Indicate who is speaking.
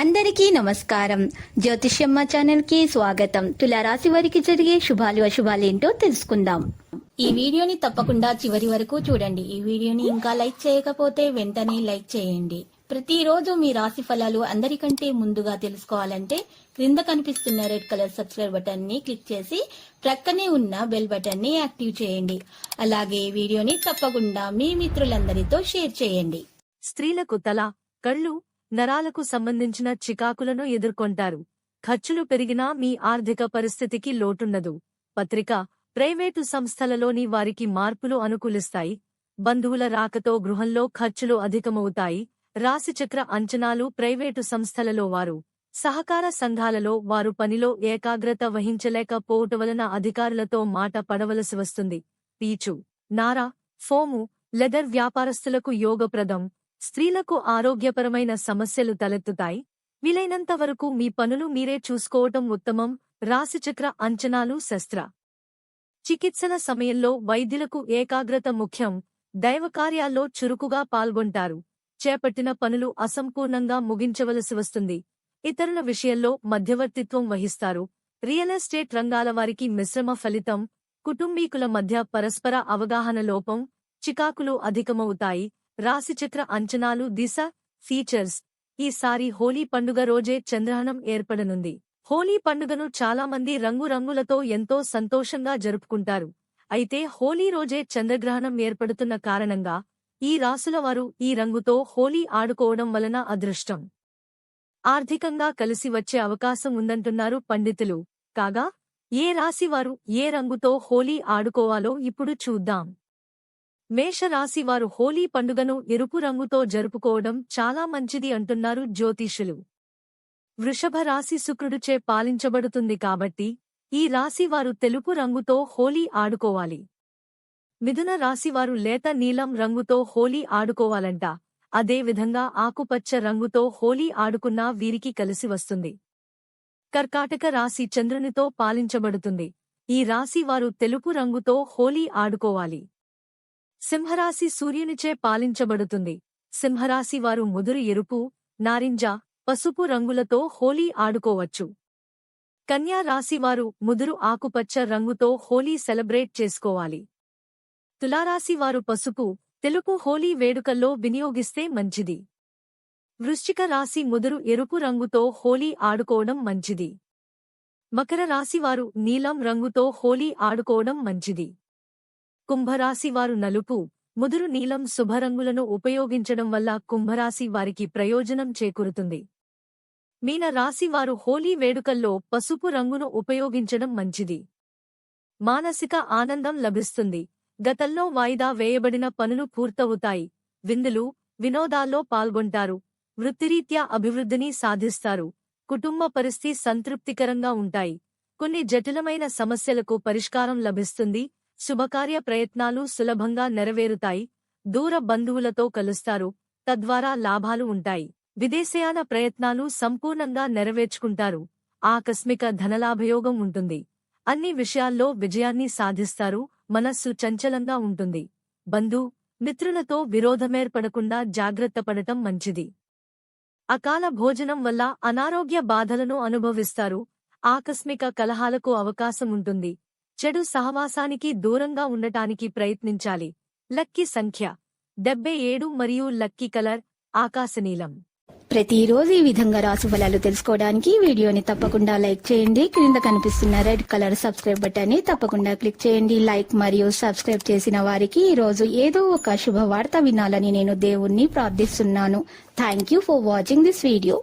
Speaker 1: అందరికీ నమస్కారం. జ్యోతిష్యమ్మ ఛానల్ కి స్వాగతం. తులారాశి వారికి జరిగే శుభాలు అశుభాలేంటో తెలుసుకుందాం. ఈ వీడియోని తప్పకుండా చివరి వరకు చూడండి. ఈ వీడియోని ఇంకా లైక్ చేయకపోతే వెంటనే లైక్ చేయండి. ప్రతిరోజు మీ రాశి ఫలాలు అందరికంటే ముందుగా తెలుసుకోవాలంటే క్రింద కనిపిస్తున్న రెడ్ కలర్ సబ్స్క్రైబ్ బటన్ ని క్లిక్ చేసి ప్రక్కనే ఉన్న బెల్ బటన్ ని యాక్టివ్ చేయండి. అలాగే వీడియోని తప్పకుండా మీ మిత్రులందరితో షేర్ చేయండి.
Speaker 2: స్త్రీలకు తల, కళ్ళు, నరాలకు సంబంధించిన చికాకులను ఎదుర్కొంటారు. ఖర్చులు పెరిగినా మీ ఆర్థిక పరిస్థితికి లోటుండదు. పత్రిక, ప్రైవేటు సంస్థలలోని వారికి మార్పులు అనుకూలిస్తాయి. బంధువుల రాకతో గృహంలో ఖర్చులు అధికమవుతాయి. రాశిచక్ర అంచనాలు ప్రైవేటు సంస్థలలో వారు, సహకార సంఘాలలో వారు పనిలో ఏకాగ్రత వహించలేకపోవటం వలన అధికారులతో మాట పడవలసి వస్తుంది. పీచు, నార, ఫోము, లెదర్ వ్యాపారస్తులకు యోగప్రదం. స్త్రీలకు ఆరోగ్యపరమైన సమస్యలు తలెత్తుతాయి. వీలైనంత వరకు మీ పనులు మీరే చూసుకోవటం ఉత్తమం. రాశిచక్ర అంచనాలు శస్త్ర చికిత్సల సమయంలో వైద్యులకు ఏకాగ్రత ముఖ్యం. దైవకార్యాల్లో చురుకుగా పాల్గొంటారు. చేపట్టిన పనులు అసంపూర్ణంగా ముగించవలసి వస్తుంది. ఇతరుల విషయంలో మధ్యవర్తిత్వం వహిస్తారు. రియల్ ఎస్టేట్ రంగాల వారికి మిశ్రమ ఫలితం. కుటుంబీకుల మధ్య పరస్పర అవగాహన లోపం. చికాకులు అధికమవుతాయి. రాశిచక్ర అంచనాలు దిశ, ఫీచర్స్. ఈసారి హోలీ పండుగ రోజే చంద్రగ్రహణం ఏర్పడనుంది. హోలీ పండుగను చాలామంది రంగురంగులతో ఎంతో సంతోషంగా జరుపుకుంటారు. అయితే హోలీ రోజే చంద్రగ్రహణం ఏర్పడుతున్న కారణంగా ఈ రాసుల వారు ఈ రంగుతో హోలీ ఆడుకోవడం వలన అదృష్టం, ఆర్థికంగా కలిసి వచ్చే అవకాశం ఉందంటున్నారు పండితులు. కాగా ఏ రాశివారు ఏ రంగుతో హోలీ ఆడుకోవాలో ఇప్పుడు చూద్దాం. మేషరాశివారు హోలీ పండుగను ఎరుపు రంగుతో జరుపుకోవడం చాలా మంచిది అంటున్నారు జ్యోతిషులు. వృషభ రాశి శుక్రుడిచే పాలించబడుతుంది కాబట్టి ఈ రాశివారు తెలుపు రంగుతో హోలీ ఆడుకోవాలి. మిథున రాశివారు లేత నీలం రంగుతో హోలీ ఆడుకోవాలంట. అదేవిధంగా ఆకుపచ్చ రంగుతో హోలీ ఆడుకున్నా వీరికి కలిసి వస్తుంది. కర్కాటక రాశి చంద్రునితో పాలించబడుతుంది. ఈ రాశివారు తెలుపు రంగుతో హోలీ ఆడుకోవాలి. సింహరాశి సూర్యునిచే పాలించబడుతుంది. సింహరాశివారు ముదురు ఎరుపు, నారింజ, పసుపు రంగులతో హోలీ ఆడుకోవచ్చు. కన్యా రాశివారు ముదురు ఆకుపచ్చ రంగుతో హోలీ సెలబ్రేట్ చేసుకోవాలి. తులారాశివారు పసుపు, తెలుపు హోలీ వేడుకల్లో వినియోగిస్తే మంచిది. వృశ్చిక రాశి ముదురు ఎరుపు రంగుతో హోలీ ఆడుకోవడం మంచిది. మకర రాశివారు నీలం రంగుతో హోలీ ఆడుకోవడం మంచిది. కుంభరాశివారు నలుపు, ముదురు నీలం శుభరంగులను ఉపయోగించడం వల్ల కుంభరాశి వారికి ప్రయోజనం చేకూరుతుంది. మీన రాశివారు హోలీ వేడుకల్లో పసుపు రంగును ఉపయోగించడం మంచిది. మానసిక ఆనందం లభిస్తుంది. గతంలో వాయిదా వేయబడిన పనులు పూర్తవుతాయి. విందులు, వినోదాల్లో పాల్గొంటారు. వృత్తిరీత్యా అభివృద్ధిని సాధిస్తారు. కుటుంబ పరిస్థితి సంతృప్తికరంగా ఉంటాయి. కొన్ని జటిలమైన సమస్యలకు పరిష్కారం లభిస్తుంది. శుభకార్య ప్రయత్నాలు సులభంగా నెరవేరుతాయి. దూర బంధువులతో కలుస్తారు. తద్వారా లాభాలు ఉంటాయి. విదేశయాన ప్రయత్నాలు సంపూర్ణంగా నెరవేర్చుకుంటారు. ఆకస్మిక ధనలాభయోగం ఉంటుంది. అన్ని విషయాల్లో విజయాన్ని సాధిస్తారు. మనస్సు చంచలంగా ఉంటుంది. బంధు, మిత్రులతో విరోధమేర్పడకుండా జాగ్రత్త పడటం మంచిది. అకాల భోజనం వల్ల అనారోగ్య బాధలను అనుభవిస్తారు. ఆకస్మిక కలహాలకు అవకాశం ఉంటుంది. చెడు సహవాసానికి దూరంగా ఉండటానికి ప్రయత్నించాలి. లక్కీ సంఖ్య 77 మరియు లక్కీ కలర్ ఆకాశనీలం.
Speaker 1: ప్రతిరోజు ఈ విధంగా రాశి ఫలాలు తెలుసుకోవడానికి వీడియోని తప్పకుండా లైక్ చేయండి. క్రింద కనిపిస్తున్న రెడ్ కలర్ సబ్స్క్రైబ్ బటన్ ని తప్పకుండా క్లిక్ చేయండి. లైక్ మరియు సబ్స్క్రైబ్ చేసిన వారికి ఈ రోజు ఏదో ఒక శుభవార్త వినాలని నేను దేవుణ్ణి ప్రార్థిస్తున్నాను. Thank you for watching this video.